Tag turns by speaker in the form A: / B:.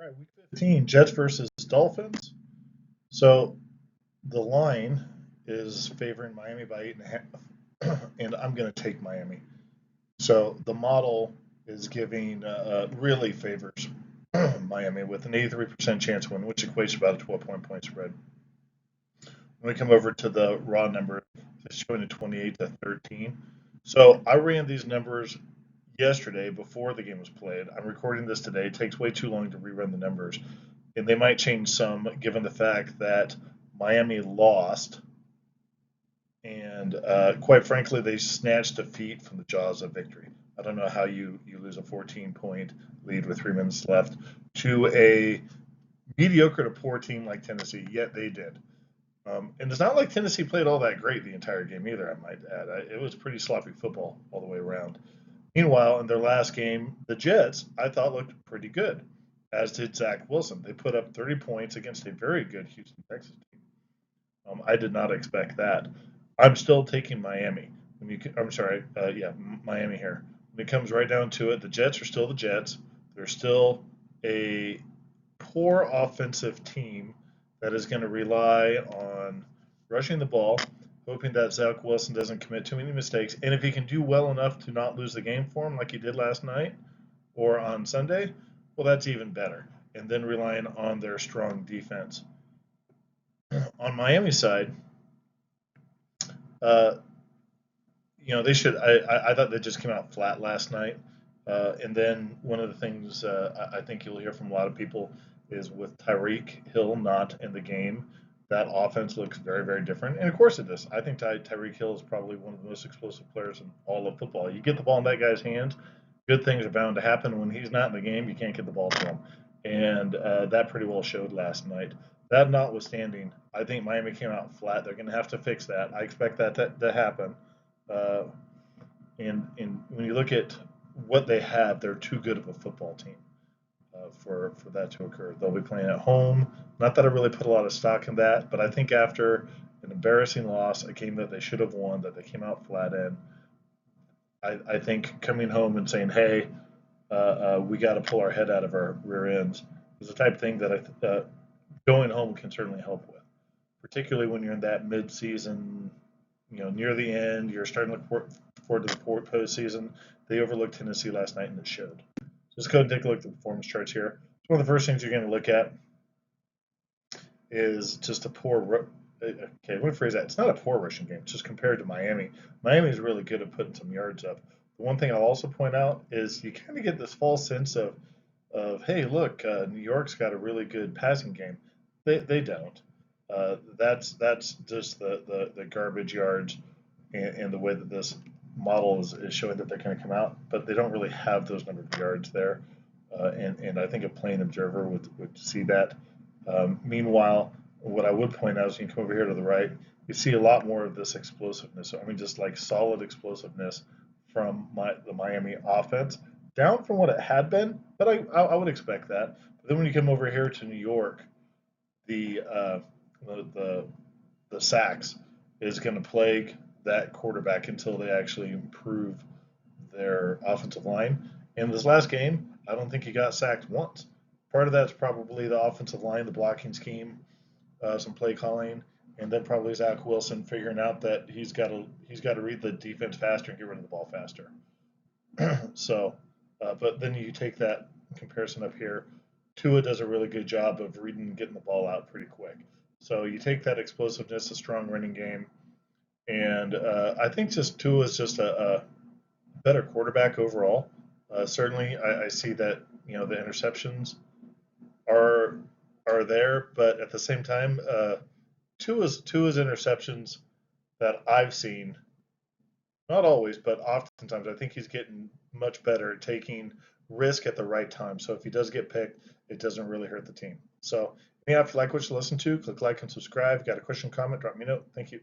A: Right, week 15, Jets versus Dolphins. So the line is favoring Miami by 8.5, and I'm going to take Miami. So the model is giving really favors Miami with an 83% chance win, which equates to about a 12-point spread. When we come over to the raw number, it's showing a 28-13. So I ran these numbers yesterday before the game was played. I'm recording this today. It takes way too long to rerun the numbers, and they might change some given the fact that Miami lost, and quite frankly, they snatched defeat from the jaws of victory. I don't know how you lose a 14-point lead with 3 minutes left to a mediocre to poor team like Tennessee, yet they did. And it's not like Tennessee played all that great the entire game either, I might add. It was pretty sloppy football all the way around. Meanwhile, in their last game, the Jets, I thought, looked pretty good, as did Zach Wilson. They put up 30 points against a very good Houston Texas team. I did not expect that. I'm still taking Miami. I'm sorry, yeah, Miami here. When it comes right down to it, the Jets are still the Jets. They're still a poor offensive team that is going to rely on rushing the ball, hoping that Zach Wilson doesn't commit too many mistakes. And if he can do well enough to not lose the game for him like he did last night or on Sunday, well, that's even better. And then relying on their strong defense. On Miami's side, uh, they should. I thought they just came out flat last night. And then one of the things I think you'll hear from a lot of people is with Tyreek Hill not in the game, that offense looks very, very different. And of course it does. I think Tyreek Hill is probably one of the most explosive players in all of football. You get the ball in that guy's hands, good things are bound to happen. When he's not in the game, you can't get the ball to him. And that pretty well showed last night. That notwithstanding, I think Miami came out flat. They're going to have to fix that. I expect that to happen. Uh, and when you look at what they have, they're too good of a football team for that to occur. They'll be playing at home. Not that I really put a lot of stock in that, but I think after an embarrassing loss, a game that they should have won, that they came out flat in, I think coming home and saying, "Hey, we got to pull our head out of our rear ends," is the type of thing that going home can certainly help with, particularly when you're in that mid-season, near the end, you're starting to look forward to the postseason. They overlooked Tennessee last night, and it showed. Just go and take a look at the performance charts here. One of the first things you're going to look at is just a poor. Okay, let me phrase that. It's not a poor rushing game. It's just compared to Miami. Miami is really good at putting some yards up. The one thing I'll also point out is you kind of get this false sense of hey, look, New York's got a really good passing game. They don't. That's just the garbage yards and the way that this model is showing that they're going to come out, but they don't really have those number of yards there. And I think a plain observer would see that. Meanwhile, what I would point out is you come over here to the right, you see a lot more of this explosiveness. I mean, just like solid explosiveness from the Miami offense, down from what it had been, but I would expect that. But then when you come over here to New York, the uh, the the sacks is going to plague that quarterback until they actually improve their offensive line. In this last game, I don't think he got sacked once. Part of that's probably the offensive line, the blocking scheme, some play calling, and then probably Zach Wilson figuring out that he's got to read the defense faster and get rid of the ball faster. So, but then you take that comparison up here. Tua does a really good job of reading and getting the ball out pretty quick. So you take that explosiveness, a strong running game, and I think just Tua is just a better quarterback overall. Certainly, I see that the interceptions are are there, but at the same time, Tua's interceptions that I've seen, not always, but oftentimes, I think he's getting much better at taking risk at the right time. So if he does get picked, it doesn't really hurt the team. So, if you like what you listen to, click like and subscribe. Got a question, comment, drop me a note. Thank you.